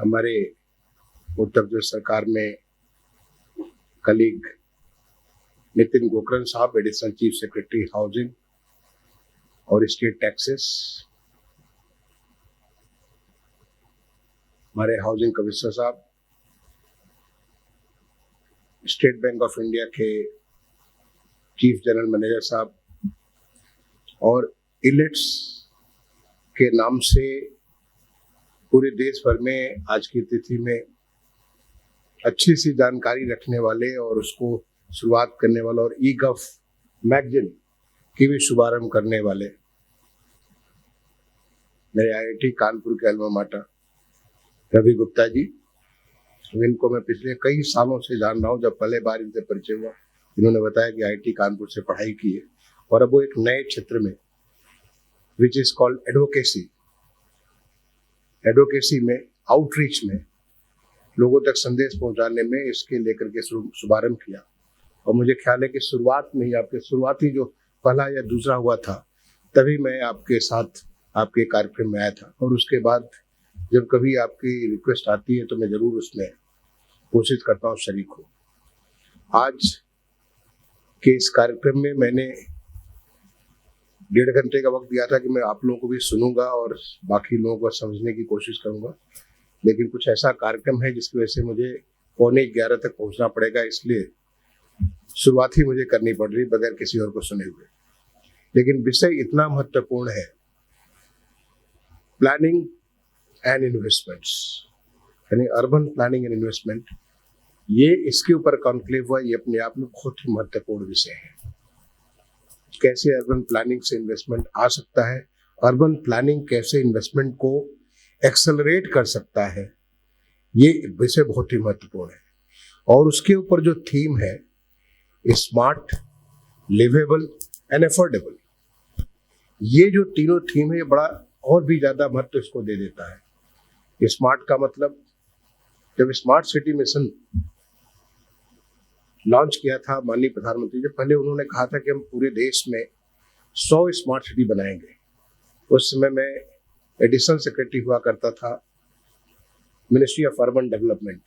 हमारे उत्तर प्रदेश सरकार में कलीग नितिन गोकरण साहब, एडिशनल चीफ सेक्रेटरी हाउसिंग और स्टेट टैक्सेस, हमारे हाउसिंग कमिश्नर साहब, स्टेट बैंक ऑफ इंडिया के चीफ जनरल मैनेजर साहब और इलेट्स के नाम से पूरे देश भर में आज की तिथि में अच्छी सी जानकारी रखने वाले और उसको शुरुआत करने वाला और ई गव मैगजीन की भी शुभारंभ करने वाले मेरे आईआईटी कानपुर के अल्मा माटर रवि गुप्ता जी, इनको मैं पिछले कई सालों से जान रहा हूँ। जब पहले बार इनसे परिचय हुआ, इन्होंने बताया कि आईआईटी कानपुर से पढ़ाई की है और अब वो एक नए क्षेत्र में विच इज कॉल्ड एडवोकेसी में, आउटरीच में, लोगों तक संदेश पहुंचाने में इसके लेकर के शुभारंभ किया। और मुझे ख्याल है कि शुरुआत में ही आपके शुरुआती जो पहला या दूसरा हुआ था तभी मैं आपके साथ आपके कार्यक्रम में आया था, और उसके बाद जब कभी आपकी रिक्वेस्ट आती है तो मैं जरूर उसमें कोशिश करता हूँ शरीक हो। आज के इस कार्यक्रम में मैंने 1.5 घंटे का वक्त दिया था कि मैं आप लोगों को भी सुनूंगा और बाकी लोगों को समझने की कोशिश करूंगा, लेकिन कुछ ऐसा कार्यक्रम है जिसकी वजह से मुझे 11:15 तक पहुंचना पड़ेगा, इसलिए शुरुआत ही मुझे करनी पड़ रही बगैर किसी और को सुने हुए। लेकिन विषय इतना महत्वपूर्ण है, प्लानिंग एंड इन्वेस्टमेंट्स, यानी अर्बन प्लानिंग एंड इन्वेस्टमेंट, ये इसके ऊपर कॉन्क्लेव हुआ। ये अपने आप में बहुत ही महत्वपूर्ण विषय है। कैसे अर्बन प्लानिंग से इन्वेस्टमेंट आ सकता है, अर्बन प्लानिंग कैसे इन्वेस्टमेंट को एक्सेलरेट कर सकता है, ये विषय बहुत ही महत्वपूर्ण है। और उसके ऊपर जो थीम है स्मार्ट, लिवेबल एंड अफोर्डेबल, ये जो तीनों थीम है ये बड़ा और भी ज्यादा महत्व इसको दे देता है। स्मार्ट का मतलब, जब स्मार्ट सिटी मिशन लॉन्च किया था माननीय प्रधानमंत्री जी, पहले उन्होंने कहा था कि हम पूरे देश में 100 स्मार्ट सिटी बनाएंगे। उस समय मैं एडिशनल सेक्रेटरी हुआ करता था मिनिस्ट्री ऑफ अर्बन डेवलपमेंट,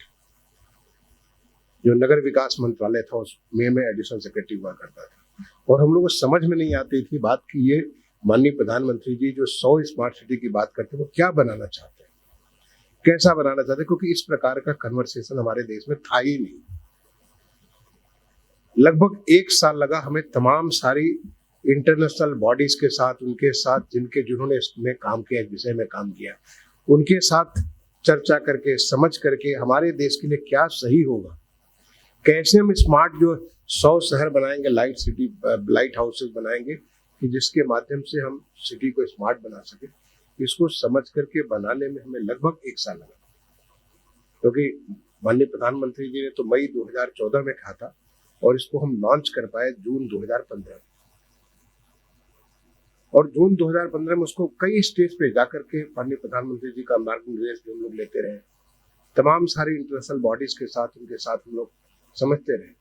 जो नगर विकास मंत्रालय था, उसमें मैं एडिशनल सेक्रेटरी हुआ करता था। और हम लोग को समझ में नहीं आती थी बात कि ये माननीय प्रधानमंत्री जी जो 100 स्मार्ट सिटी की बात करते हैं वो क्या बनाना चाहते हैं, कैसा बनाना चाहते हैं, क्योंकि इस प्रकार का कन्वर्सेशन हमारे देश में था ही नहीं। लगभग 1 साल लगा हमें तमाम सारी इंटरनेशनल बॉडीज के साथ, उनके साथ जिन्होंने इसमें काम किया, इस विषय में काम किया, उनके साथ चर्चा करके, समझ करके हमारे देश के लिए क्या सही होगा, कैसे हम स्मार्ट जो 100 शहर बनाएंगे, लाइट हाउसेस बनाएंगे कि जिसके माध्यम से हम सिटी को स्मार्ट बना सके। इसको समझ करके बनाने में हमें लगभग 1 साल लगा, क्योंकि माननीय प्रधानमंत्री जी ने तो मई 2014 में कहा था और इसको हम लॉन्च कर पाए जून 2015 में। और जून 2015 में उसको कई स्टेज पे जाकर के माननीय प्रधानमंत्री जी का मार्गदर्शन भी हम लोग लेते रहे, तमाम सारी इंटरनेशनल बॉडीज के साथ, उनके साथ हम लोग समझते रहे।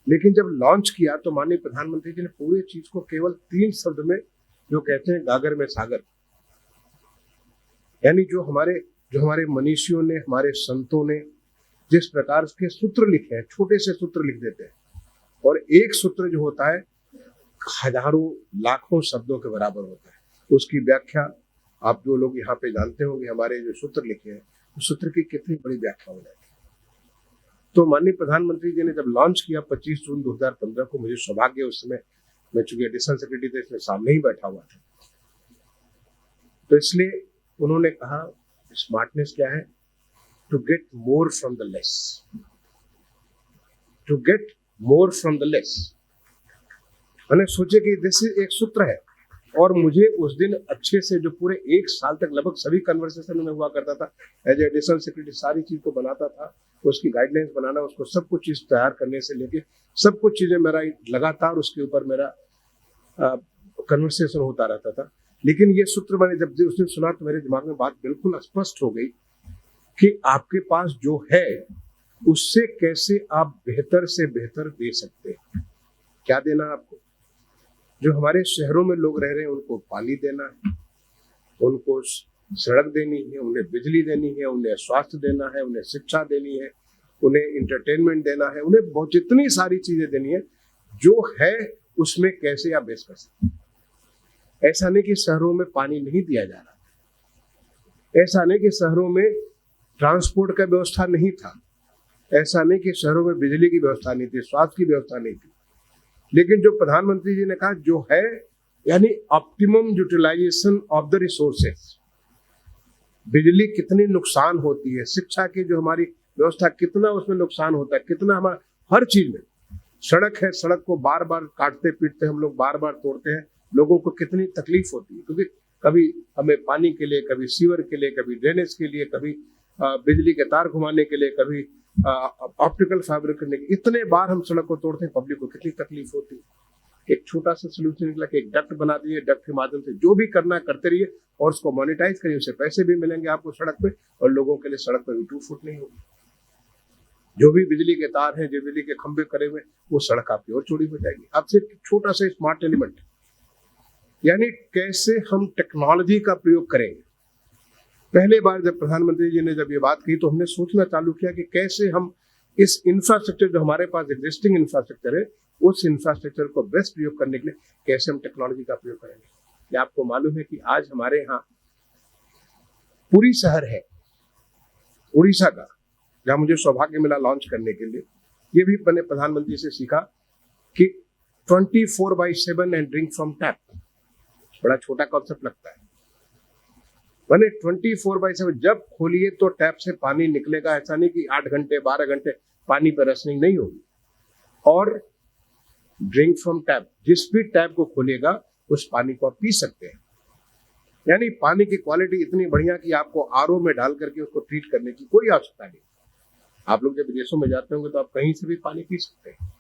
लेकिन जब लॉन्च किया तो माननीय प्रधानमंत्री जी ने पूरी चीज को केवल 3 शब्द में, जो कहते हैं गागर में सागर, यानी जो हमारे मनीषियों ने, हमारे संतों ने जिस प्रकार के सूत्र लिखे हैं, छोटे से सूत्र लिख देते हैं, और एक सूत्र जो होता है हजारों लाखों शब्दों के बराबर होता है। उसकी व्याख्या आप जो लोग यहाँ पे जानते होंगे, हमारे जो सूत्र लिखे हैं उस सूत्र की कितनी बड़ी व्याख्या हो जाती है। तो माननीय प्रधानमंत्री जी ने जब लॉन्च किया 25 जून 2015 को, मुझे सौभाग्य, उस समय मैं चूंकि एडिशनल सेक्रेटरी थे इसमें सामने ही बैठा हुआ था, तो इसलिए उन्होंने कहा स्मार्टनेस क्या है, to get more from the less, to get more from the less. मैंने सोचे कि जैसे एक सूत्र है, और मुझे उस दिन अच्छे से जो पूरे 1 साल तक लगभग सभी कन्वर्सेशन में हुआ करता था, एज एडिशनल सेक्रेटरी सारी चीज को बनाता था, उसकी गाइडलाइंस बनाना, उसको सब कुछ चीज तैयार करने से लेके सब कुछ चीजें मेरा लगातार उसके ऊपर मेरा कन्वर्सेशन होता रहता था। लेकिन ये सूत्र मैंने जब उस दिन सुना तो मेरे दिमाग में बात बिल्कुल स्पष्ट हो गई कि आपके पास जो है उससे कैसे आप बेहतर से बेहतर दे सकते हैं। क्या देना आपको? जो हमारे शहरों में लोग रह रहे हैं उनको पानी देना है, उनको सड़क देनी है, उन्हें बिजली देनी है, उन्हें स्वास्थ्य देना है, उन्हें शिक्षा देनी है, उन्हें इंटरटेनमेंट देना है, उन्हें बहुत जितनी सारी चीजें देनी है, जो है उसमें कैसे आप बेस कर सकते हैं। ऐसा नहीं कि शहरों में पानी नहीं दिया जा रहा, ऐसा नहीं कि शहरों में ट्रांसपोर्ट का व्यवस्था नहीं था, ऐसा नहीं कि शहरों में बिजली की व्यवस्था नहीं थी, स्वास्थ्य की व्यवस्था नहीं थी, लेकिन जो प्रधानमंत्री जी ने कहा जो है, यानी optimum utilization of the resources. बिजली कितनी नुकसान होती है, शिक्षा की जो हमारी व्यवस्था कितना उसमें नुकसान होता है, कितना हमारा हर चीज में। सड़क है, सड़क को बार बार काटते पीटते हम लोग, बार बार तोड़ते हैं, लोगों को कितनी तकलीफ होती है, क्योंकि कभी हमें पानी के लिए, कभी सीवर के लिए, कभी ड्रेनेज के लिए, कभी बिजली के तार घुमाने के लिए, कभी ऑप्टिकल फाइबर करने के, इतने बार हम सड़क को तोड़ते हैं, पब्लिक को कितनी तकलीफ होती है। एक छोटा सा सोल्यूशन निकला कि एक डक्ट बना दिए, डक्ट के माध्यम से जो भी करना करते रहिए और उसको मोनेटाइज करिए, उससे पैसे भी मिलेंगे आपको सड़क पे, और लोगों के लिए सड़क पर भी टूट फूट नहीं होगी। जो भी बिजली के तार हैं, जो बिजली के खंभे करे हुए, वो सड़क आपकी और चौड़ी हो जाएगी। आपसे एक छोटा सा स्मार्ट एलिमेंट, यानी कैसे हम टेक्नोलॉजी का प्रयोग करेंगे। पहले बार जब प्रधानमंत्री जी ने जब ये बात की तो हमने सोचना चालू किया कि कैसे हम इस इंफ्रास्ट्रक्चर, जो हमारे पास एग्जिस्टिंग इंफ्रास्ट्रक्चर है, उस इंफ्रास्ट्रक्चर को बेस्ट प्रयोग करने के लिए कैसे हम टेक्नोलॉजी का प्रयोग करेंगे। क्या आपको मालूम है कि आज हमारे यहाँ पुरी शहर है उड़ीसा का, जहां मुझे सौभाग्य मिला लॉन्च करने के लिए। ये भी मैंने प्रधानमंत्री से सीखा कि 24/7 एंड ड्रिंक फ्रॉम टैप। बड़ा छोटा कॉन्सेप्ट लगता है, मैंने 24/7 जब खोलिए तो टैप से पानी निकलेगा। ऐसा नहीं कि 8 घंटे 12 घंटे पानी पर रसनिंग नहीं होगी। और ड्रिंक फ्रॉम टैप, जिस भी टैप को खोलिएगा उस पानी को आप पी सकते हैं। यानी पानी की क्वालिटी इतनी बढ़िया कि आपको आरओ में डाल करके उसको ट्रीट करने की कोई आवश्यकता नहीं। आप लोग जब विदेशों में जाते होंगे तो आप कहीं से भी पानी पी सकते हैं।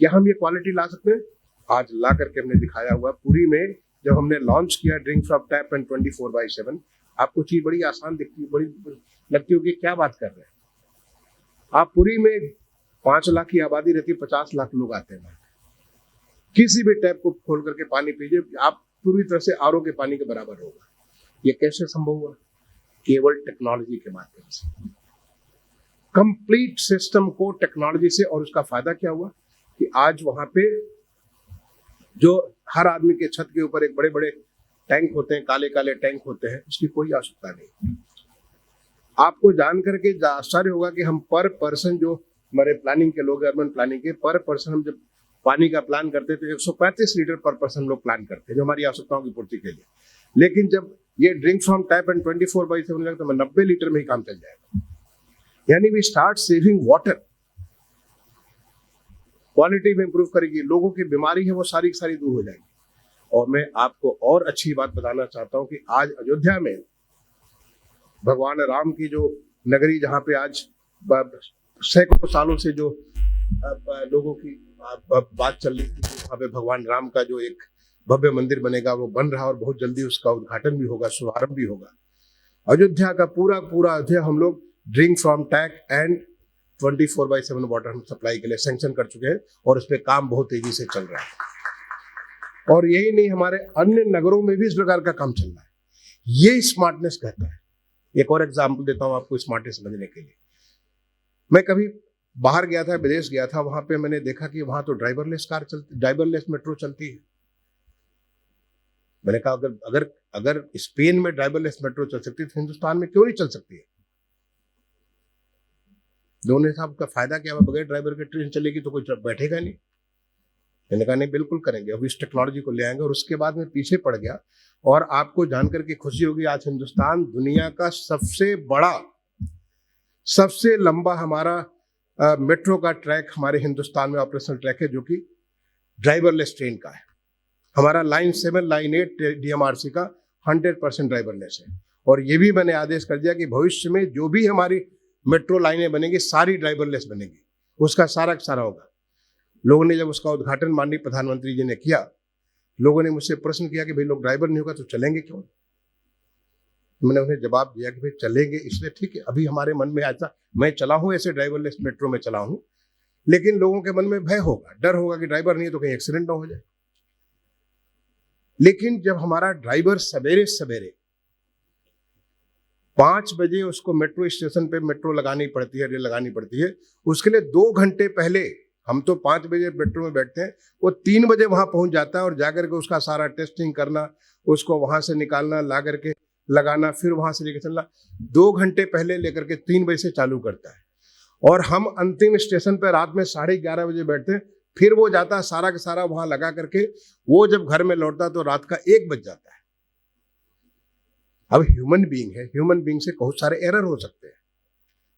क्या हम ये क्वालिटी ला सकते हैं? आज ला करके हमने दिखाया हुआ। पुरी में जब हमने लॉन्च किया ड्रिंक फ्रॉम टैप एंड 24/7, आपको चीज बड़ी आसान दिखती है, बड़ी लगती होगी क्या बात कर रहे हैं आप। पुरी में 5 लाख की आबादी रहती है, 50 लाख लोग आते हैं। किसी भी टैप को खोल करके पानी पीजिए, आप पूरी तरह से आरओ के पानी के बराबर होगा। ये कैसे संभव हुआ? केवल टेक्नोलॉजी के माध्यम से, कंप्लीट सिस्टम को टेक्नोलॉजी से। और उसका फायदा क्या हुआ कि आज वहां पे जो हर आदमी के छत के ऊपर एक बड़े बड़े टैंक होते हैं, काले काले टैंक होते हैं, उसकी कोई आवश्यकता नहीं। आपको जान करके आश्चर्य होगा कि हम पर पर्सन, जो हमारे प्लानिंग के लोग, अर्बन प्लानिंग के, पर पर्सन हम जब पानी का प्लान करते थे 135 लीटर पर पर्सन लोग प्लान करते हैं, जो हमारी आवश्यकताओं की पूर्ति के लिए। लेकिन जब ये ड्रिंक फ्रॉम टैप एंड 24/7 लगता है, 90 लीटर में ही काम चल जाएगा। यानी we start saving water, quality में इंप्रूव करेगी, लोगों की बीमारी है वो सारी की सारी दूर हो जाएगी। और मैं आपको और अच्छी बात बताना चाहता हूं कि आज अयोध्या में भगवान राम की जो नगरी, जहां पे आज सैकड़ों सालों से जो लोगों की बात चल रही थी, वहां पे भगवान राम का जो एक भव्य मंदिर बनेगा, वो बन रहा और बहुत जल्दी उसका उद्घाटन भी होगा, शुभारंभ भी होगा। अयोध्या का पूरा अयोध्या हम लोग drink from tap and 24/7 water हम सप्लाई के लिए सैंक्शन कर चुके हैं और उस पर काम बहुत तेजी से चल रहा है। और यही नहीं, हमारे अन्य नगरों में भी इस प्रकार का काम चल रहा है। ये स्मार्टनेस कहता है। एक और एग्जाम्पल देता हूं आपको स्मार्टनेस समझने के लिए। मैं कभी बाहर गया था, विदेश गया था, वहां पे मैंने देखा कि वहां तो ड्राइवरलेस कार चलती, ड्राइवरलेस मेट्रो चलती है। मैंने कहा अगर स्पेन में ड्राइवरलेस मेट्रो चल सकती है तो हिंदुस्तान में क्यों नहीं चल सकती है? दोनों साहब का फायदा क्या हुआ? बगैर ड्राइवर के ट्रेन चलेगी तो कोई बैठेगा नहीं। मैंने कहा नहीं, बिल्कुल करेंगे, अब इस टेक्नोलॉजी को ले आएंगे। और उसके बाद मैं पीछे पड़ गया और आपको जानकर के खुशी होगी, आज हिंदुस्तान दुनिया का सबसे बड़ा, सबसे लंबा हमारा मेट्रो का ट्रैक हमारे हिंदुस्तान में ऑपरेशनल ट्रैक है, जो कि ड्राइवरलेस ट्रेन का है। हमारा लाइन 7, लाइन 8 डीएमआरसी का 100% ड्राइवरलेस है। और ये भी मैंने आदेश कर दिया कि भविष्य में जो भी हमारी मेट्रो लाइनें बनेंगी सारी ड्राइवरलेस बनेगी, उसका सारा का सारा होगा। लोगों ने जब उसका उद्घाटन माननीय प्रधानमंत्री जी ने किया, लोगों ने मुझसे प्रश्न किया कि भाई लोग ड्राइवर नहीं होगा तो चलेंगे क्यों? मैंने उन्हें जवाब दिया कि भाई चलेंगे इसलिए, ठीक है, अभी हमारे मन में ऐसा, मैं चला हूं ऐसे ड्राइवरलेस मेट्रो में चला हूं, लेकिन लोगों के मन में भय होगा, डर होगा कि ड्राइवर नहीं है तो कहीं एक्सीडेंट ना हो जाए। लेकिन जब हमारा ड्राइवर सवेरे सवेरे 5 बजे उसको मेट्रो स्टेशन पे मेट्रो लगानी पड़ती है, रेल लगानी पड़ती है। उसके लिए 2 घंटे पहले, हम तो 5 बजे मेट्रो में बैठते हैं, वो 3 बजे वहां पहुंच जाता है और जाकर के उसका सारा टेस्टिंग करना, उसको वहां से निकालना, ला करके लगाना, फिर वहां से लेकर चलना, 2 घंटे पहले लेकर के 3 बजे से चालू करता है। और हम अंतिम स्टेशन पर रात में 11:30 बजे बैठते हैं, फिर वो जाता है सारा का सारा वहां लगा करके, वो जब घर में लौटता है तो रात का 1 बज जाता है। अब ह्यूमन बीइंग है, ह्यूमन बीइंग से बहुत सारे एरर हो सकते हैं,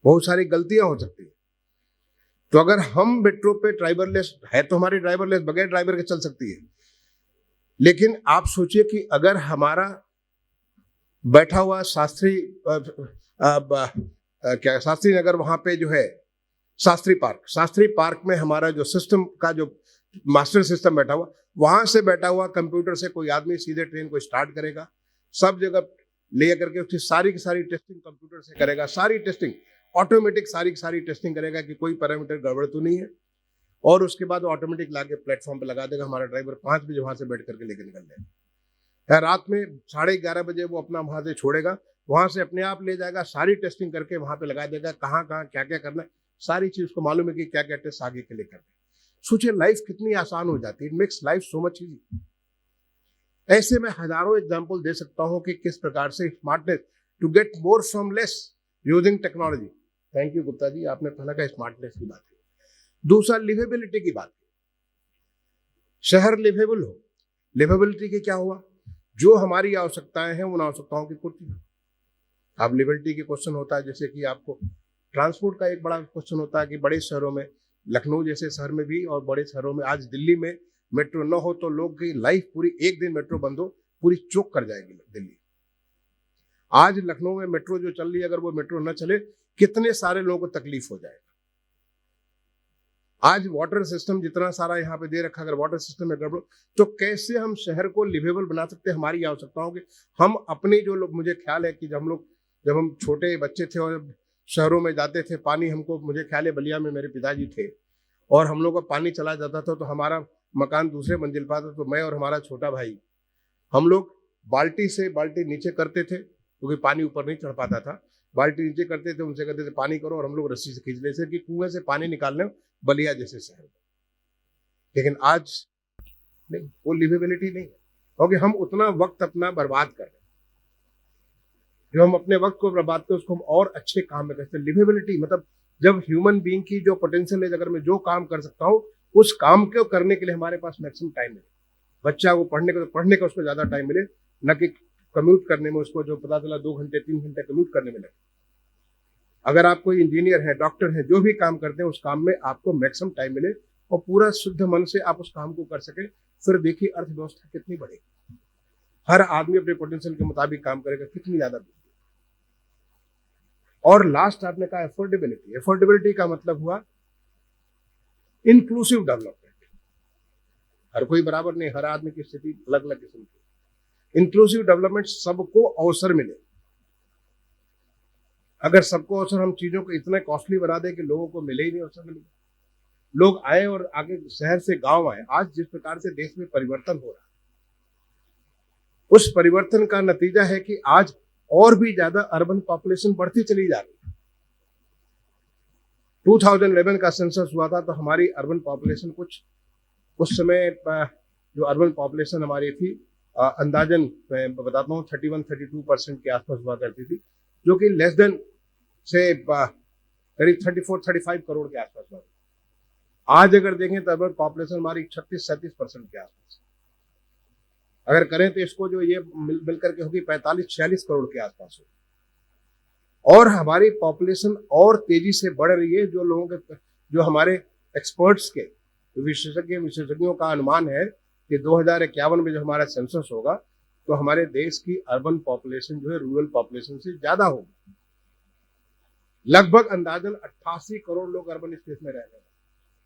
बहुत सारी गलतियां हो सकती हैं। तो अगर हम मेट्रो पे ड्राइवरलेस है, तो हमारी ड्राइवरलेस बगैर ड्राइवर के चल सकती है, लेकिन आप सोचिए कि अगर हमारा बैठा हुआ शास्त्री क्या शास्त्री नगर, वहां पे जो है शास्त्री पार्क में हमारा जो सिस्टम का जो मास्टर सिस्टम बैठा हुआ, वहां से बैठा हुआ कंप्यूटर से कोई आदमी सीधे ट्रेन को स्टार्ट करेगा, सब जगह ले करके उसकी सारी की सारी टेस्टिंग कंप्यूटर से करेगा, सारी टेस्टिंग ऑटोमेटिक, सारी की सारी टेस्टिंग करेगा कि कोई पैरामीटर गड़बड़ तो नहीं है, और उसके बाद ऑटोमेटिक लाके प्लेटफॉर्म पे लगा देगा। हमारा ड्राइवर 5 बजे वहां से बैठ करके लेकर निकल जाएगा। रात में 11:30 बजे वो अपना वहां से छोड़ेगा, वहां से अपने आप ले जाएगा, सारी टेस्टिंग करके वहां पे लगा देगा, कहाँ कहाँ क्या क्या करना है, सारी चीज को मालूम है कि क्या क्या टेस्ट आगे के लिए करना है। सोचिए लाइफ कितनी आसान हो जाती है, it makes life so much easy. ऐसे में हजारों एग्जाम्पल दे सकता हूं कि किस प्रकार से smartness to get more from less using technology. Thank you Gupta ji, आपने पहला का स्मार्टनेस की बात की। दूसरा लिवेबिलिटी की बात की, शहर लिवेबल हो। लिवेबिलिटी के क्या हुआ, जो हमारी आवश्यकताएं हैं उन आवश्यकताओं की पूर्ति। अब लिवेबिलिटी के क्वेश्चन होता है, जैसे कि आपको ट्रांसपोर्ट का एक बड़ा क्वेश्चन होता है कि बड़े शहरों में, लखनऊ जैसे शहर में भी और बड़े शहरों में, आज दिल्ली में मेट्रो न हो तो लोग की लाइफ पूरी, एक दिन मेट्रो बंद हो पूरी चोक कर जाएगी दिल्ली। आज लखनऊ में मेट्रो जो चल रही है, अगर वो मेट्रो न चले कितने सारे लोगों को तकलीफ हो जाएगा। आज वाटर सिस्टम जितना सारा यहाँ पे दे रखा, अगर वाटर सिस्टम में गड़बड़, तो कैसे हम शहर को लिवेबल बना सकते हैं हमारी आवश्यकताओं के। हम अपने जो लोग, मुझे ख्याल है कि जब हम छोटे बच्चे थे और शहरों में जाते थे, पानी हमको, मुझे ख्याल है बलिया में मेरे पिताजी थे और हम लोग का पानी चला जाता था, तो हमारा मकान दूसरे मंजिल पर था, तो मैं और हमारा छोटा भाई, हम लोग बाल्टी से बाल्टी नीचे करते थे, क्योंकि पानी ऊपर नहीं चढ़ पाता था, बाल्टी नीचे करते थे, उनसे कहते थे पानी करो, और हम लोग रस्सी से खींच लेते थे कि कुएं से पानी निकालने बलिया जैसे शहर में। लेकिन आज नहीं, वो लिवेबिलिटी नहीं है, क्योंकि हम उतना वक्त अपना बर्बाद कर रहे हैं। जो हम अपने वक्त को बर्बाद करते उसको हम और अच्छे काम में करते हैं। लिवेबिलिटी मतलब जब ह्यूमन बीइंग की जो पोटेंशियल है, अगर मैं जो काम कर सकता हूँ उस काम को करने के लिए हमारे पास मैक्सिमम टाइम मिले। बच्चा को पढ़ने का उसको ज्यादा टाइम मिले, न कि कम्यूट करने में उसको, जो पता चला 2 घंटे 3 घंटे कम्यूट करने में लगे। अगर आप कोई इंजीनियर है, डॉक्टर है, जो भी काम करते हैं उस काम में आपको मैक्सिमम टाइम मिले और पूरा शुद्ध मन से आप उस काम को कर सके, फिर देखिए अर्थव्यवस्था कितनी बढ़ेगी। हर आदमी अपने पोटेंशियल के मुताबिक काम करेगा, कितनी ज्यादा। और लास्ट आपने कहा एफोर्डेबिलिटी। एफोर्डेबिलिटी का मतलब हुआ इंक्लूसिव डेवलपमेंट। हर कोई बराबर नहीं, हर आदमी की स्थिति अलग अलग किस्म की। इंक्लूसिव डेवलपमेंट, सबको अवसर मिले। अगर सबको अवसर, हम चीजों को इतने कॉस्टली बना दें कि लोगों को मिले ही नहीं अवसर, मिले लोग आए और आगे शहर से गांव आए। आज जिस प्रकार से देश में परिवर्तन हो रहा है, उस परिवर्तन का नतीजा है कि आज और भी ज्यादा अर्बन पॉपुलेशन बढ़ती चली जा रही है। 2011 का सेंसस हुआ था तो हमारी अर्बन पॉपुलेशन कुछ, उस समय जो अर्बन पॉपुलेशन हमारी थी, अंदाजन मैं बताता हूँ 31-32% के आसपास हुआ करती थी, जो कि लेस देन से करीब 34-35 करोड़ के आसपास हुआ। आज अगर देखें तो अर्बन पॉपुलेशन हमारी 36-37% के आसपास। अगर करें तो इसको जो ये मिलकर के होगी 45-46 करोड़ के आसपास होगी। और हमारी पॉपुलेशन और तेजी से बढ़ रही है। जो लोगों के, जो हमारे एक्सपर्ट्स के विशेषज्ञों का अनुमान है कि 2051 में जो हमारा सेंसस होगा तो हमारे देश की अर्बन पॉपुलेशन जो है रूरल पॉपुलेशन से ज्यादा होगी। लगभग अंदाजन 88 करोड़ लोग अर्बन स्पेस में रह रहे हैं।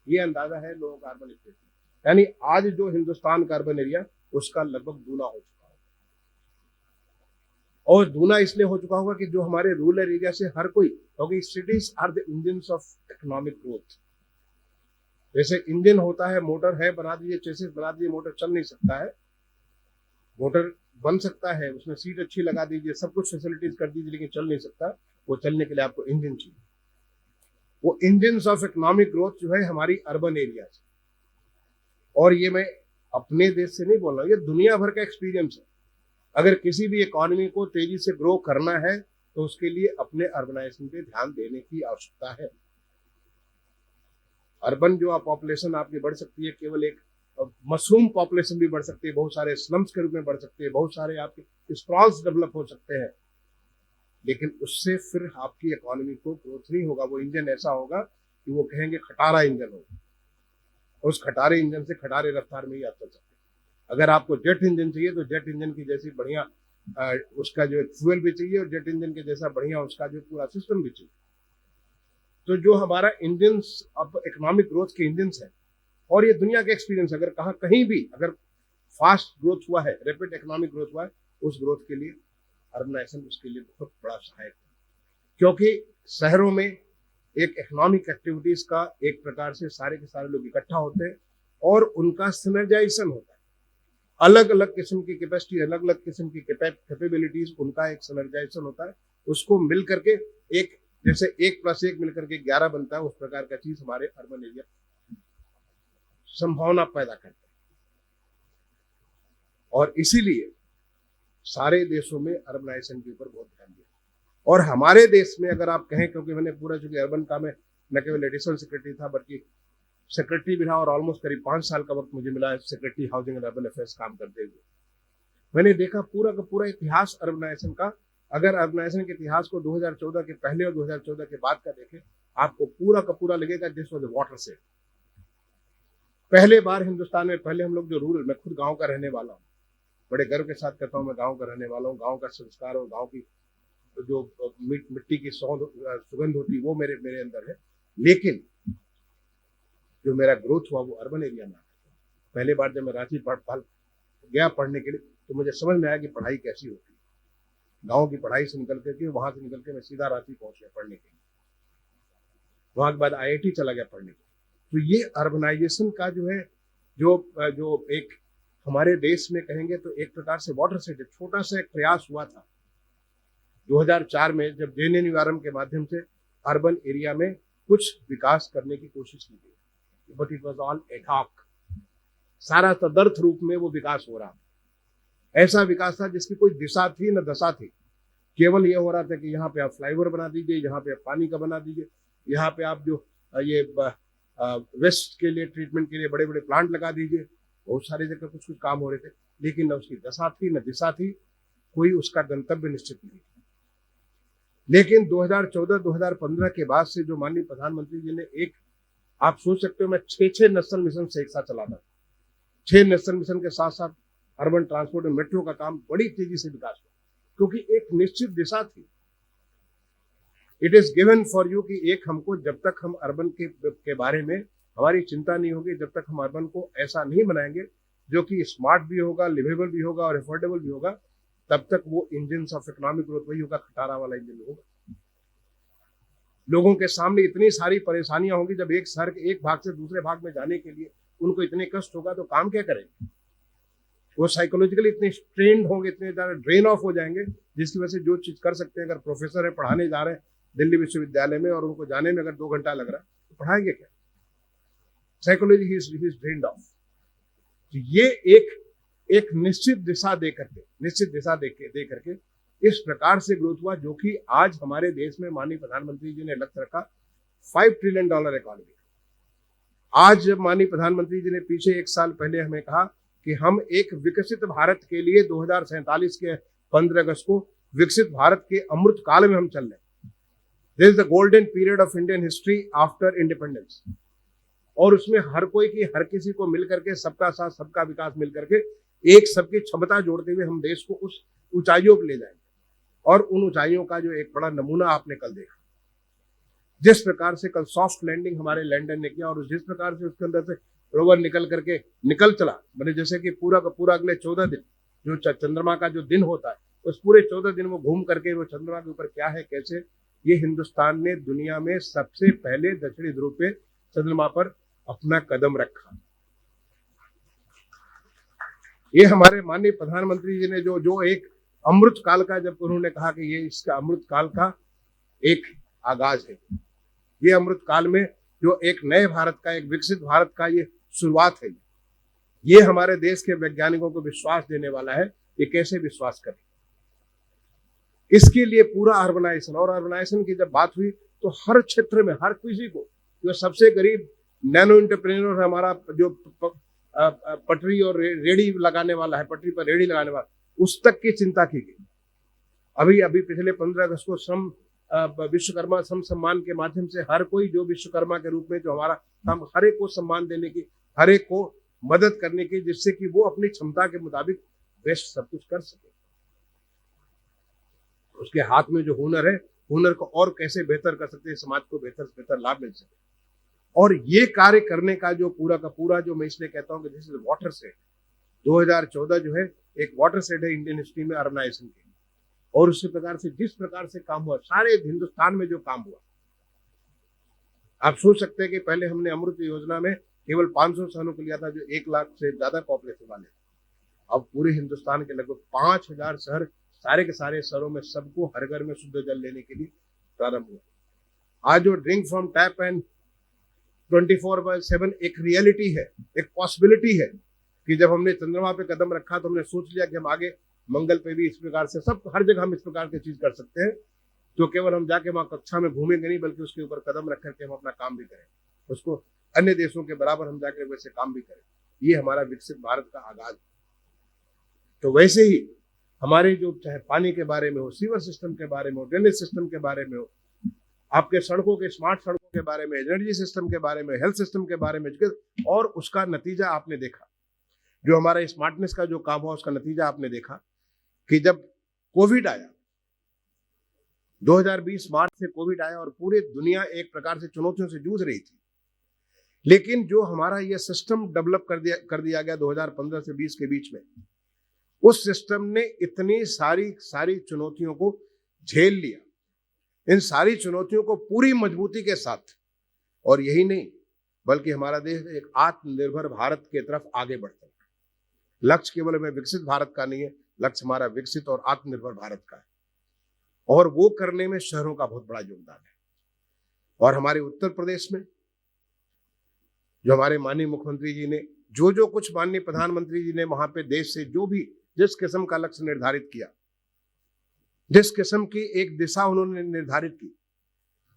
ये अंदाजा है लोगों का अर्बन स्पेस में, यानी आज जो हिंदुस्तान का अर्बन एरिया उसका लगभग दूना हो चुका होगा। और दूना इसलिए हो चुका होगा कि जो हमारे रूरल एरिया से हर कोई, क्योंकि cities are the engines of economic growth. जैसे इंजन होता है, मोटर है, बना दीजिए चेसिस, बना दीजिए, मोटर चल नहीं सकता है। मोटर बन सकता है, उसमें सीट अच्छी लगा दीजिए, सब कुछ फैसिलिटीज कर दीजिए, लेकिन चल नहीं सकता। वो चलने के लिए आपको इंजन चाहिए। वो इंजन ऑफ इकोनॉमिक ग्रोथ जो है हमारी अर्बन एरियाज, और ये मैं अपने देश से नहीं बोल रहा हूँ, ये दुनिया भर का एक्सपीरियंस है। अगर किसी भी इकोनॉमी को तेजी से ग्रो करना है तो उसके लिए अपने अर्बनाइजेशन पे ध्यान देने की आवश्यकता है। अर्बन जो पॉपुलेशन आपकी बढ़ सकती है, केवल एक मशरूम पॉपुलेशन भी बढ़ सकती है, बहुत सारे स्लम्स के रूप में बढ़ सकते हैं, बहुत सारे आपके स्प्रॉल्स डेवलप हो सकते हैं, लेकिन उससे फिर आपकी इकोनॉमी को ग्रोथ नहीं होगा। वो इंजन ऐसा होगा कि वो कहेंगे खटारा इंजन होगा, उस खटारे इंजन से खटारे रफ्तार में ही आप चल सकते हैं। अगर आपको जेट इंजन चाहिए तो जेट इंजन की जैसी बढ़िया उसका जो फ्यूल भी चाहिए, और जेट इंजन के जैसा बढ़िया उसका जो पूरा सिस्टम भी चाहिए। तो जो हमारा इंजन अब इकोनॉमिक ग्रोथ के इंजन है, और ये दुनिया के एक्सपीरियंस, अगर कहीं भी अगर फास्ट ग्रोथ हुआ है, रैपिड इकोनॉमिक ग्रोथ हुआ है, उस ग्रोथ के लिए अर्बनाइजेशन उसके लिए बहुत बड़ा सहायक है। क्योंकि शहरों में एक इकोनॉमिक एक्टिविटीज का एक प्रकार से सारे के सारे लोग इकट्ठा होते हैं और उनका सिनर्जाइजेशन होता है। अलग अलग किस्म की कैपेसिटी, अलग अलग किस्म की कैपेबिलिटीज, उनका एक सिनर्जाइजेशन होता है। उसको मिल करके एक, जैसे 1+1 मिलकर के 11 बनता है, उस प्रकार का चीज हमारे अर्बन एरिया संभावना पैदा करते हैं। और इसीलिए सारे देशों में अर्बनाइजेशन के ऊपर बहुत ध्यान दिया। और हमारे देश में अगर आप कहें, क्योंकि मैंने पूरा चूंकि अर्बन का मैं न केवल एडिशनल सेक्रेटरी था बल्कि सेक्रेटरी भी रहा, और ऑलमोस्ट करीब 5 साल का वक्त मुझे मिला है secretary housing and urban affairs काम करते हुए। मैंने देखा पूरा का पूरा इतिहास अर्बनाइजेशन का। अगर अर्बनाइजेशन के इतिहास को 2014 के पहले और 2014 के बाद का देखें, आपको पूरा का पूरा लगेगा this was the water set. पहले बार हिंदुस्तान में, पहले हम लोग जो रूरल, मैं खुद गांव का रहने वाला हूँ, बड़े गर्व के साथ कहता हूँ मैं गांव का रहने वाला हूँ। गांव का संस्कार और गांव की जो मिट्टी की सुगंध होती है वो मेरे अंदर है। लेकिन जो मेरा ग्रोथ हुआ वो अर्बन एरिया में। पहले बार जब मैं रांची गया पढ़ने के लिए, तो मुझे समझ में आया कि पढ़ाई कैसी होती है। गांव की पढ़ाई से निकल करके, वहां से निकल के मैं सीधा रांची पहुंच गया पढ़ने के लिए। वहां के बाद IIT चला गया पढ़ने के लिए। तो ये अर्बनाइजेशन का जो है, जो एक हमारे देश में कहेंगे तो एक प्रकार से वाटर सेट, छोटा सा एक प्रयास हुआ था 2004 में, जब JNNURM के माध्यम से अर्बन एरिया में कुछ विकास करने की कोशिश की गई, but it was all ad hoc. सारा तदर्थ रूप में वो विकास हो रहा था। ऐसा विकास था जिसकी कोई दिशा थी न दशा थी। केवल ये हो रहा था कि यहाँ पे आप फ्लाईओवर बना दीजिए, यहाँ पे आप पानी का बना दीजिए, यहाँ पे आप जो ये वेस्ट के लिए, ट्रीटमेंट के लिए बड़े बड़े प्लांट लगा दीजिए। बहुत सारी जगह कुछ कुछ काम हो रहे थे, लेकिन न उसकी दशा थी न दिशा थी, कोई उसका गंतव्य निश्चित नहीं। लेकिन 2014-2015 के बाद से जो माननीय प्रधानमंत्री जी ने एक, आप सोच सकते हो, मैं 6 नेशनल मिशन से एक साथ चलाता था। 6 नेशनल मिशन के साथ साथ अर्बन ट्रांसपोर्ट और मेट्रो का काम बड़ी तेजी से विकास हुआ, क्योंकि एक निश्चित दिशा थी। It is given for you कि एक हमको, जब तक हम अर्बन के बारे में हमारी चिंता नहीं होगी, जब तक हम अर्बन को ऐसा नहीं बनाएंगे जो कि स्मार्ट भी होगा, लिवेबल भी होगा और अफोर्डेबल भी होगा, तब तक वो इंजन ऑफ इकोनॉमिक ग्रोथ वही होगा, खटारा वाला इंजन होगा। लोगों के सामने इतनी सारी परेशानियां होंगी, जब एक शहर के एक भाग से दूसरे भाग में जाने के लिए उनको इतने कष्ट होगा तो काम क्या करेंगे? वो साइकोलॉजिकली इतने स्ट्रेन्ड होंगे, इतने ज्यादा ड्रेन ऑफ हो जाएंगे, जिसकी वजह से जो चीज कर सकते हैं, अगर प्रोफेसर है पढ़ाने जा रहे हैं दिल्ली विश्वविद्यालय में और उनको जाने में अगर 2 घंटा लग रहा है तो पढ़ाएंगे क्या? Psychology he is drained of. तो ये एक निश्चित दिशा दे करके इस प्रकार से ग्रोथ हुआ, जो कि आज हमारे देश में माननीय प्रधानमंत्री जी ने लक्ष्य रखा $5 ट्रिलियन इकोनॉमी। आज जब माननीय प्रधानमंत्री जी ने पीछे 1 साल पहले हमें कहा कि हम एक विकसित भारत के लिए 2047 के 15 अगस्त को विकसित भारत के अमृत काल में हम चल रहे हैं। This is the golden period of Indian history after independence. और उसमें हर किसी को मिलकर के, सबका साथ सबका विकास मिल करके, एक सबकी क्षमता जोड़ते हुए हम देश को उस ऊंचाइयों पर ले जाएंगे। और उन ऊंचाइयों का जो एक बड़ा नमूना आपने कल देखा, जिस प्रकार से कल सॉफ्ट लैंडिंग हमारे लैंडर ने किया, और जिस प्रकार से उसके अंदर से रोवर निकल चला, मैंने जैसे कि पूरा का पूरा अगले 14 दिन जो चंद्रमा का जो दिन होता है, उस पूरे 14 दिन वो घूम करके वो चंद्रमा के ऊपर क्या है, कैसे, ये हिंदुस्तान ने दुनिया में सबसे पहले दक्षिणी ध्रुव पे चंद्रमा पर अपना कदम रखा। ये हमारे माननीय प्रधानमंत्री जी ने जो एक अमृत काल का, जब उन्होंने कहा कि ये इसका अमृत काल का एक आगाज है, ये अमृत काल में जो एक नए भारत का, एक विकसित भारत का ये शुरुआत है, ये हमारे देश के वैज्ञानिकों को विश्वास देने वाला है। ये कैसे विश्वास करें, इसके लिए पूरा अर्बनाइजेशन, और अर्बनाइजेशन की जब बात हुई तो हर क्षेत्र में हर किसी को, जो सबसे गरीब नैनो एंटरप्रेन्योर हमारा जो पटरी और रेडी लगाने वाला है, पटरी पर रेडी लगाने वाला, उस तक की चिंता की गई। अभी पिछले 15 अगस्त को श्रम विश्वकर्मा श्रम सम्मान के माध्यम से हर कोई जो विश्वकर्मा के रूप में जो हमारा काम, हर एक को सम्मान देने की, हर एक को मदद करने की, जिससे कि वो अपनी क्षमता के मुताबिक बेस्ट सब कुछ कर सके। उसके हाथ में जो हुनर है, हुनर को और कैसे बेहतर कर सकते हैं, समाज को बेहतर से बेहतर लाभ मिल सके। और ये कार्य करने का जो पूरा का पूरा, जो मैं इसलिए कहता हूँ कि दिस इज वाटर सेट। 2014 जो है एक वाटर सेट है इंडियन हिस्ट्री में अर्बनाइजेशन के लिए। और उसी प्रकार से जिस प्रकार से काम हुआ, सारे हिंदुस्तान में जो काम हुआ, आप सोच सकते हैं कि पहले हमने अमृत योजना में केवल 500 शहरों को लिया था जो 1 लाख से ज्यादा पॉपुलेशन वाले। अब पूरे हिंदुस्तान के लगभग 5000 शहर, सारे के सारे शहरों में सबको हर घर में शुद्ध जल लेने के लिए प्रारंभ हुआ। आज जो ड्रिंक फ्रॉम टैप एंड 24/7 एक रियलिटी है, एक पॉसिबिलिटी है कि जब हमने चंद्रमा पे कदम रखा तो हमने सोच लिया कि हम आगे मंगल पे भी इस प्रकार से, सब हर जगह हम इस प्रकार की चीज कर सकते हैं। तो केवल हम जाके वहां कक्षा में घूमेंगे नहीं, बल्कि उसके ऊपर कदम रख करके हम अपना काम भी करें, उसको अन्य देशों के बराबर हम जाकर वैसे काम भी करें। ये हमारा विकसित भारत का आगाज है। तो वैसे ही हमारे जो चाहे पानी के बारे में हो, सीवर सिस्टम के बारे में हो, ड्रेनेज सिस्टम के बारे में हो, आपके सड़कों के, स्मार्ट सड़कों के बारे में, एनर्जी सिस्टम के बारे में, हेल्थ सिस्टम के बारे में, और उसका नतीजा आपने देखा। जो हमारा स्मार्टनेस का जो काम हुआ उसका नतीजा आपने देखा कि जब कोविड आया, 2020 मार्च से कोविड आया और पूरी दुनिया एक प्रकार से चुनौतियों से जूझ रही थी, लेकिन जो हमारा ये सिस्टम डेवलप कर दिया गया 2015 से 20 के बीच में, उस सिस्टम ने इतनी सारी चुनौतियों को झेल लिया, इन सारी चुनौतियों को पूरी मजबूती के साथ। और यही नहीं, बल्कि हमारा देश एक आत्मनिर्भर भारत की तरफ आगे बढ़ता है। लक्ष्य केवल हमें विकसित भारत का नहीं है, लक्ष्य हमारा विकसित और आत्मनिर्भर भारत का है। और वो करने में शहरों का बहुत बड़ा योगदान है। और हमारे उत्तर प्रदेश में जो हमारे माननीय मुख्यमंत्री जी ने जो कुछ, माननीय प्रधानमंत्री जी ने वहां पे देश से जो भी जिस किस्म का लक्ष्य निर्धारित किया, जिस किस्म की एक दिशा उन्होंने निर्धारित की,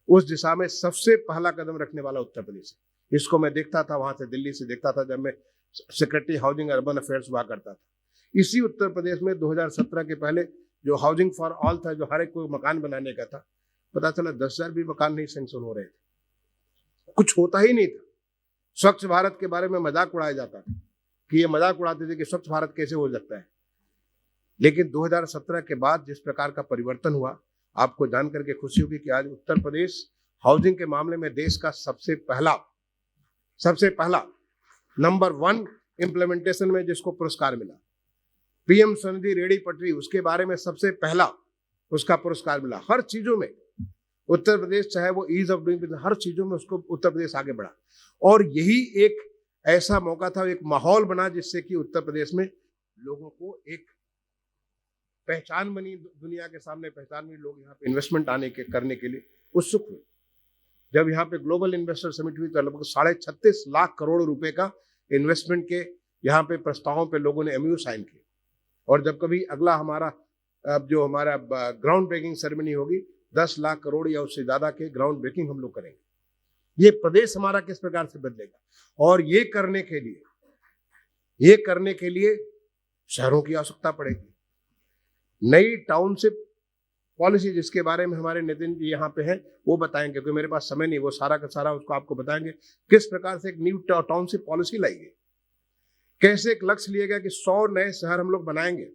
उस दिशा में सबसे पहला कदम रखने वाला उत्तर प्रदेश है। इसको मैं देखता था, वहां से दिल्ली से देखता था, जब मैं सेक्रेटरी हाउसिंग अर्बन अफेयर्स हुआ करता था। इसी उत्तर प्रदेश में 2017 के पहले जो हाउसिंग फॉर ऑल था, जो हर एक को मकान बनाने का था, पता चला 10,000 भी मकान नहीं सैंक्शन हो रहे थे, कुछ होता ही नहीं था। स्वच्छ भारत के बारे में मजाक उड़ाया जाता था कि ये मजाक उड़ाते थे कि स्वच्छ भारत कैसे हो सकता है। लेकिन 2017 के बाद जिस प्रकार का परिवर्तन हुआ, आपको जानकर के खुशी होगी कि आज उत्तर प्रदेश हाउसिंग के मामले में देश का सबसे पहला नंबर 1 इंप्लीमेंटेशन में जिसको पुरस्कार मिला, पीएम स्वनिधि रेडी पटरी, उसके बारे में सबसे पहला उसका पुरस्कार मिला। हर चीजों में उत्तर प्रदेश, चाहे वो ईज ऑफ डूइंग बिजनेस, हर चीजों में उसको उत्तर प्रदेश आगे बढ़ा। और यही एक ऐसा मौका था, एक माहौल बना जिससे कि उत्तर प्रदेश में लोगों को एक पहचान बनी, दुनिया के सामने पहचान बनी। लोग यहाँ पे इन्वेस्टमेंट करने के लिए उत्सुक हुए। जब यहाँ पे ग्लोबल इन्वेस्टर समिट हुई तो लगभग 36.5 लाख करोड़ रुपए का इन्वेस्टमेंट के यहाँ पे प्रस्तावों पे लोगों ने MOU साइन किए। और जब कभी अगला हमारा जो हमारा ग्राउंड ब्रेकिंग सेरेमनी होगी, 10 लाख करोड़ या उससे ज्यादा के ग्राउंड ब्रेकिंग हम लोग करेंगे। ये प्रदेश हमारा किस प्रकार से बदलेगा, और ये करने के लिए शहरों की आवश्यकता पड़ेगी। नई टाउनशिप पॉलिसी जिसके बारे में हमारे नितिन जी यहाँ पे हैं, वो बताएंगे, क्योंकि मेरे पास समय नहीं, वो सारा का सारा उसको आपको बताएंगे किस प्रकार से एक न्यू टाउनशिप पॉलिसी लाई गई, कैसे एक लक्ष्य लिया गया कि 100 नए शहर हम लोग बनाएंगे,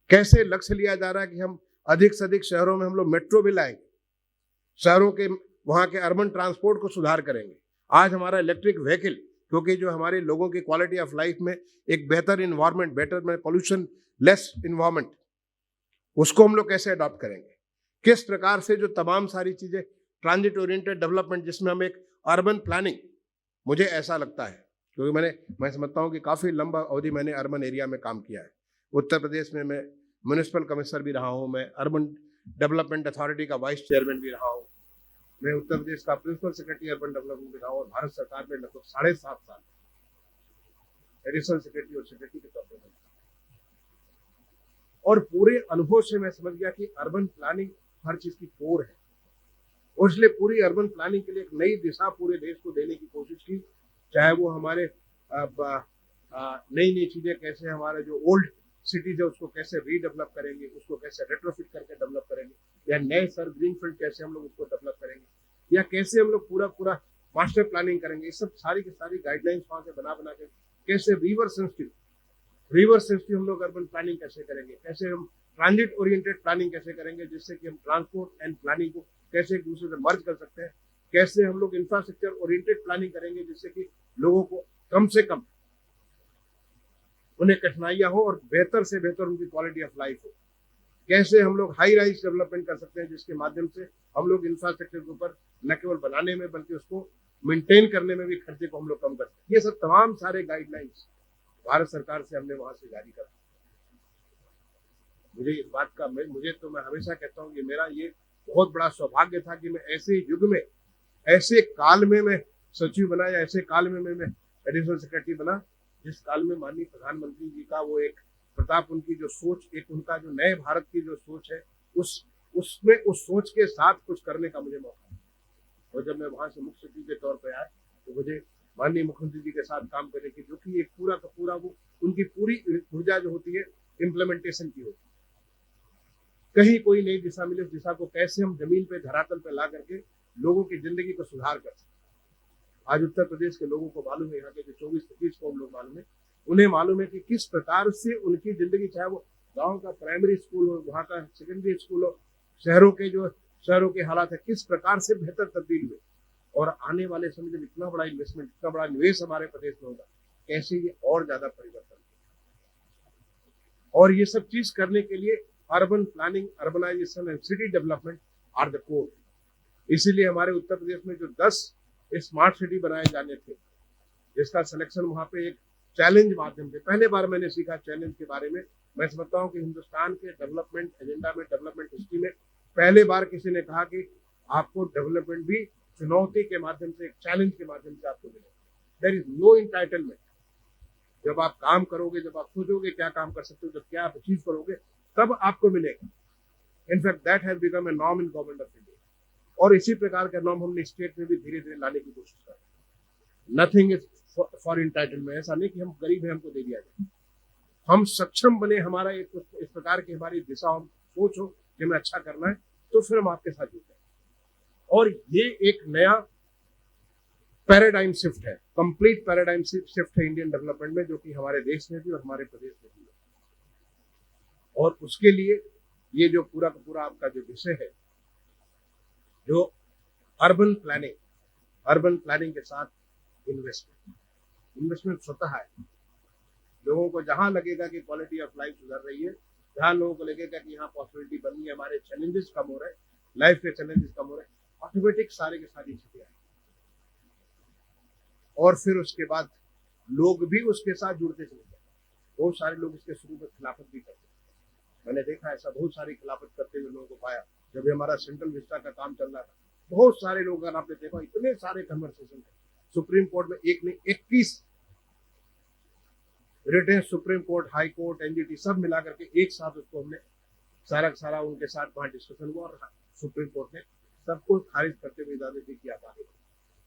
कैसे लक्ष्य लिया जा रहा है कि हम अधिक से अधिक शहरों में हम लोग मेट्रो भी लाएंगे, शहरों के वहां के अर्बन ट्रांसपोर्ट को सुधार करेंगे। आज हमारा इलेक्ट्रिक व्हीकल, क्योंकि जो हमारे लोगों की क्वालिटी ऑफ लाइफ में एक बेहतर इन्वायरमेंट, बेटर में पोल्यूशन लेस इन्वायरमेंट, उसको हम लोग कैसे अडॉप्ट करेंगे, किस प्रकार से जो तमाम सारी चीजें ट्रांजिट ओरिएंटेड डेवलपमेंट, जिसमें हम एक अर्बन प्लानिंग, मुझे ऐसा लगता है क्योंकि मैं समझता हूँ कि काफ़ी लंबा अवधि मैंने अर्बन एरिया में काम किया है। उत्तर प्रदेश में मैं म्यूनिसिपल कमिश्नर भी रहा हूँ, मैं अर्बन डेवलपमेंट अथॉरिटी का वाइस चेयरमैन भी रहा हूँ, मैं उत्तर प्रदेश का प्रिंसिपल सेक्रेटरी अर्बन डेवलपमेंट भी रहा हूँ और भारत सरकार में लगभग 7.5 साल एडिशनल सेक्रेटरी और सेक्रेटरी के तौर पर। और पूरे अनुभव से मैं समझ गया कि अर्बन प्लानिंग हर चीज की कोर है, और इसलिए पूरी अर्बन प्लानिंग के लिए एक नई दिशा पूरे देश को देने की कोशिश की। चाहे वो हमारे नई नई चीजें कैसे, हमारे जो ओल्ड सिटीज है उसको कैसे रीडेवलप करेंगे, उसको कैसे रेट्रोफिट करके डेवलप करेंगे, या नए सर ग्रीनफील्ड कैसे हम लोग उसको डेवलप करेंगे, या कैसे हम लोग पूरा पूरा मास्टर प्लानिंग करेंगे। ये सब सारी की सारी गाइडलाइंस वहां से बना के कैसे रिवर सेंसिटिव हम लोग अर्बन प्लानिंग कैसे करेंगे, कैसे हम ट्रांजिट ओरिएंटेड प्लानिंग कैसे करेंगे, जिससे कि हम ट्रांसपोर्ट एंड प्लानिंग को कैसे एक दूसरे से मर्ज कर सकते हैं, कैसे हम लोग इंफ्रास्ट्रक्चर ओरिएंटेड प्लानिंग करेंगे जिससे कि लोगों को कम से कम उन्हें कठिनाइयां हो और बेहतर से बेहतर उनकी क्वालिटी ऑफ लाइफ हो, कैसे हम लोग हाई राइज डेवलपमेंट कर सकते हैं जिसके माध्यम से हम लोग इंफ्रास्ट्रक्चर के ऊपर न केवल बनाने में बल्कि उसको मेंटेन करने में भी खर्चे को हम लोग कम कर सकते हैं। ये सब तमाम सारे गाइडलाइंस भारत सरकार से हमने वहां से जारी करा। मुझे इस बात का मैं हमेशा कहता हूँ कि मेरा ये बहुत बड़ा सौभाग्य था कि मैं ऐसे युग में, ऐसे काल में मैं सचिव बना, या ऐसे काल में मैं एडिशनल सेक्रेटरी बना जिस काल में माननीय प्रधानमंत्री जी का वो एक प्रताप, उनकी जो सोच, एक उनका जो नए भारत की जो सोच है, उसमें उस सोच के साथ कुछ करने का मुझे मौका मिला। और जब मैं वहां से मुख्य सचिव के तौर पर आया तो मुझे माननीय मुख्यमंत्री जी के साथ काम करने की, जो कि एक पूरा का पूरा वो उनकी पूरी ऊर्जा जो होती है इम्प्लीमेंटेशन की होती है। कहीं कोई नई दिशा मिले, उस दिशा को कैसे हम जमीन पे धरातल पे ला करके लोगों की जिंदगी को सुधार कर सकते। आज उत्तर प्रदेश के लोगों को मालूम है, यहाँ के जो 24-25 कौम लोग मालूम है, उन्हें मालूम है कि किस प्रकार से उनकी जिंदगी, चाहे वो गांव का प्राइमरी स्कूल हो, वहाँ का सेकेंडरी स्कूल हो, शहरों के हालात है, किस प्रकार से बेहतर तब्दील हुए। और आने वाले समय में इतना बड़ा इन्वेस्टमेंट, इतना बड़ा निवेश हमारे प्रदेश में होगा, कैसे ये और ज्यादा परिवर्तन। और ये सब चीज करने के लिए urban planning, urbanization and city development are the core. इसीलिए हमारे उत्तर प्रदेश में जो 10 स्मार्ट सिटी बनाए जाने थे, जिसका सिलेक्शन वहां पे एक चैलेंज माध्यम से पहले बार मैंने सीखा चैलेंज के बारे में। मैं समझता हूँ कि हिंदुस्तान के डेवलपमेंट एजेंडा में, डेवलपमेंट हिस्ट्री में पहले बार किसी ने कहा कि आपको डेवलपमेंट भी चुनौती के माध्यम से, एक चैलेंज के माध्यम से आपको मिलेगा। There is no entitlement. जब आप काम करोगे, जब आप सोचोगे क्या काम कर सकते हो, जब क्या आप अचीव करोगे, तब आपको मिलेगा। In fact that has become a norm in government of India. और इसी प्रकार का नॉर्म हमने स्टेट में भी धीरे धीरे लाने की कोशिश कर रहे हैं। Nothing is for entitlement. ऐसा नहीं कि हम गरीब हैं, हमको दे दिया जाए। हम सक्षम बने, हमारा एक इस प्रकार की हमारी दिशा, हम सोच हो कि हमें अच्छा करना है, तो फिर हम आपके साथ जुड़ते हैं। और ये एक नया पैराडाइम शिफ्ट है, कंप्लीट पैराडाइम शिफ्ट है इंडियन डेवलपमेंट में, जो कि हमारे देश में भी और हमारे प्रदेश में भी है। और उसके लिए ये जो पूरा का पूरा आपका जो विषय है, जो अर्बन प्लानिंग के साथ इन्वेस्टमेंट स्वतः है। लोगों को जहां लगेगा कि क्वालिटी ऑफ लाइफ सुधर रही है, जहां लोगों को लगेगा कि यहाँ पॉसिबिलिटी बन रही है, हमारे चैलेंजेस कम हो रहे हैं, लाइफ के चैलेंजेस कम हो रहे हैं, ऑटोमेटिक सारे के सारी चीजें आए। और फिर उसके बाद लोग भी उसके साथ जुड़ते चले गए। बहुत सारे लोग इसके शुरू में खिलाफत भी करते, मैंने देखा ऐसा बहुत सारी खिलाफत करते हुए लोगों को पाया। जब हमारा सेंट्रल विस्टा का काम चल रहा था, बहुत सारे लोग, अगर आपने देखा, इतने सारे कन्वर्सेशन थे। सुप्रीम कोर्ट में एक नहीं 21 written, supreme court, high court, NGT सब मिला करके एक साथ उसको हमने सारा उनके साथ वहां डिस्कशन हुआ, और सुप्रीम कोर्ट ने सबको खारिज करते हुए इजाजत दी कि आप आगे।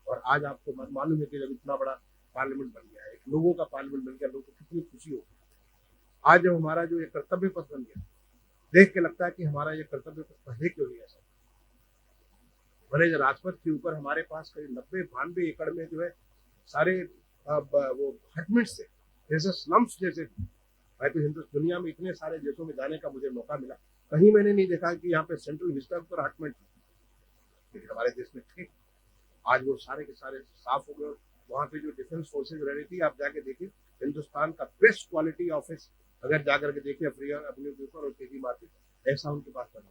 और आज आपको मालूम है कि जब इतना बड़ा पार्लियामेंट बन गया है, लोगों का पार्लियामेंट बन गया, लोगों को कितनी खुशी होगी। आज जब हमारा जो ये कर्तव्य पथ बन गया, देख के लगता है कि हमारा ये कर्तव्य पथ पहले क्यों नहीं ऐसा। भले राजपथ के ऊपर हमारे पास करीब 90-92 एकड़ में जो है सारे वो हटमेंट्स थे, जैसे स्लम्स जैसे। मैं तो दुनिया में इतने सारे देशों में जाने का मुझे मौका मिला, कहीं मैंने नहीं देखा कि यहाँ पे सेंट्रल विस्टा पर हटमेंट, लेकिन हमारे देश में थे। आज वो सारे के सारे साफ हो गए। वहाँ पे जो डिफेंस फोर्सेज रह रही थी, आप जाके देखिए, हिंदुस्तान का बेस्ट क्वालिटी ऑफिस अगर जाकर के देखिए अफ्रीका अपने ऊपर और केजी मार्केट, ऐसा उनके पास बना।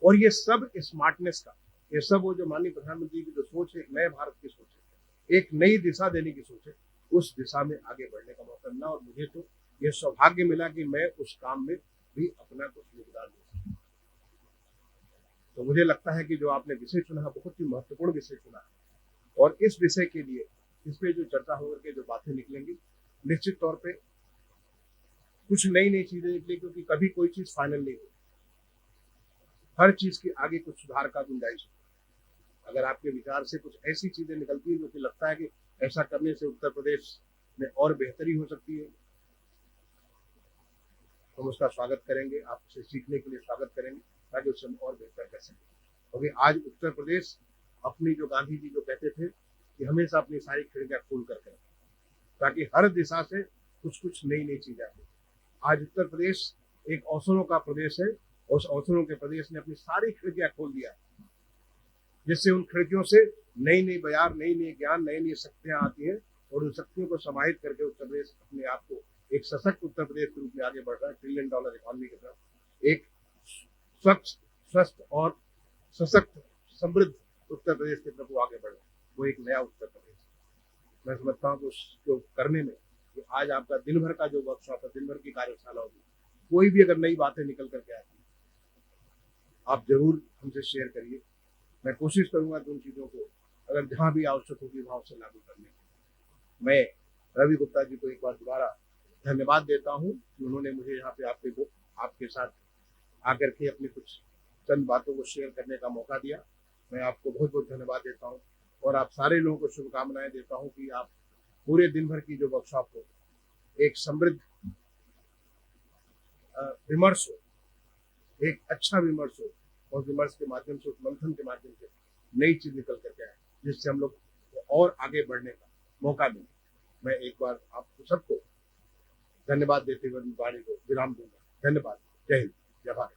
और ये सब स्मार्टनेस का, ये सब वो जो माननीय प्रधानमंत्री की जो सोच है, एक नए भारत की सोच है, एक नई दिशा देने की सोच है, उस दिशा में आगे बढ़ने का मौका मिला और मुझे तो यह सौभाग्य मिला कि मैं उस काम में भी अपना कुछ योगदान दे सकूं। तो मुझे लगता है कि जो आपने विषय चुना है बहुत ही महत्वपूर्ण विषय चुना है और इस विषय के लिए इस पे जो चर्चा होकर के जो बातें निकलेंगी निश्चित तौर पे कुछ नई नई चीजें निकली, क्योंकि कभी कोई चीज फाइनल नहीं होती, हर चीज की आगे कुछ सुधार का गुंजाइश है। अगर आपके विचार से कुछ ऐसी चीजें निकलती है जो कि लगता है कि ऐसा करने से उत्तर प्रदेश में और बेहतरी हो सकती है, हम उसका स्वागत करेंगे, आपसे सीखने के लिए स्वागत करेंगे ताकि उससे हम और बेहतर कर सकें। क्योंकि आज उत्तर प्रदेश अपनी जो गांधी जी जो कहते थे कि हमेशा अपनी सारी खिड़कियां खोल कर करें ताकि हर दिशा से कुछ कुछ नई नई चीजें आती। आज उत्तर प्रदेश एक अवसरों का प्रदेश है और उस अवसरों के प्रदेश ने अपनी सारी खिड़कियां खोल दिया, जिससे उन खिड़कियों से नई नई बयार, नई नई ज्ञान, नई नई शक्तियां आती हैं और उन शक्तियों को समाहित करके उत्तर प्रदेश अपने आप को एक सशक्त उत्तर प्रदेश के रूप में आगे बढ़ रहा है, $1 ट्रिलियन इकोनॉमी की तरफ एक स्वच्छ, स्वस्थ और सशक्त, समृद्ध उत्तर प्रदेश की तरफ वो आगे बढ़ रहा है। वो एक नया उत्तर प्रदेश। मैं समझता हूँ कि उसको करने में कि आज आपका दिन भर का जो वर्कशॉप है, दिन भर की कार्यशाला होगी, कोई भी अगर नई बातें निकल करके आती है आप जरूर हमसे शेयर करिए। मैं कोशिश करूंगा कि उन चीज़ों को अगर जहाँ भी आवश्यक होगी वहाँ उसे लागू करने की। मैं रवि गुप्ता जी को एक बार दोबारा धन्यवाद देता हूँ कि उन्होंने मुझे यहाँ पे आपके साथ आकर के अपनी कुछ चंद बातों को शेयर करने का मौका दिया। मैं आपको बहुत बहुत धन्यवाद देता हूँ और आप सारे लोगों को शुभकामनाएं देता हूँ कि आप पूरे दिन भर की जो वर्कशॉप हो एक समृद्ध विमर्श हो, एक अच्छा विमर्श हो और विमर्श के माध्यम से, उस मंथन के माध्यम से नई चीज निकल करके आए जिससे हम लोग और आगे बढ़ने का मौका मिले। मैं एक बार आपको सबको धन्यवाद देते हुए वाणी को विराम दूंगा। धन्यवाद। जय हिंद, जय भारत।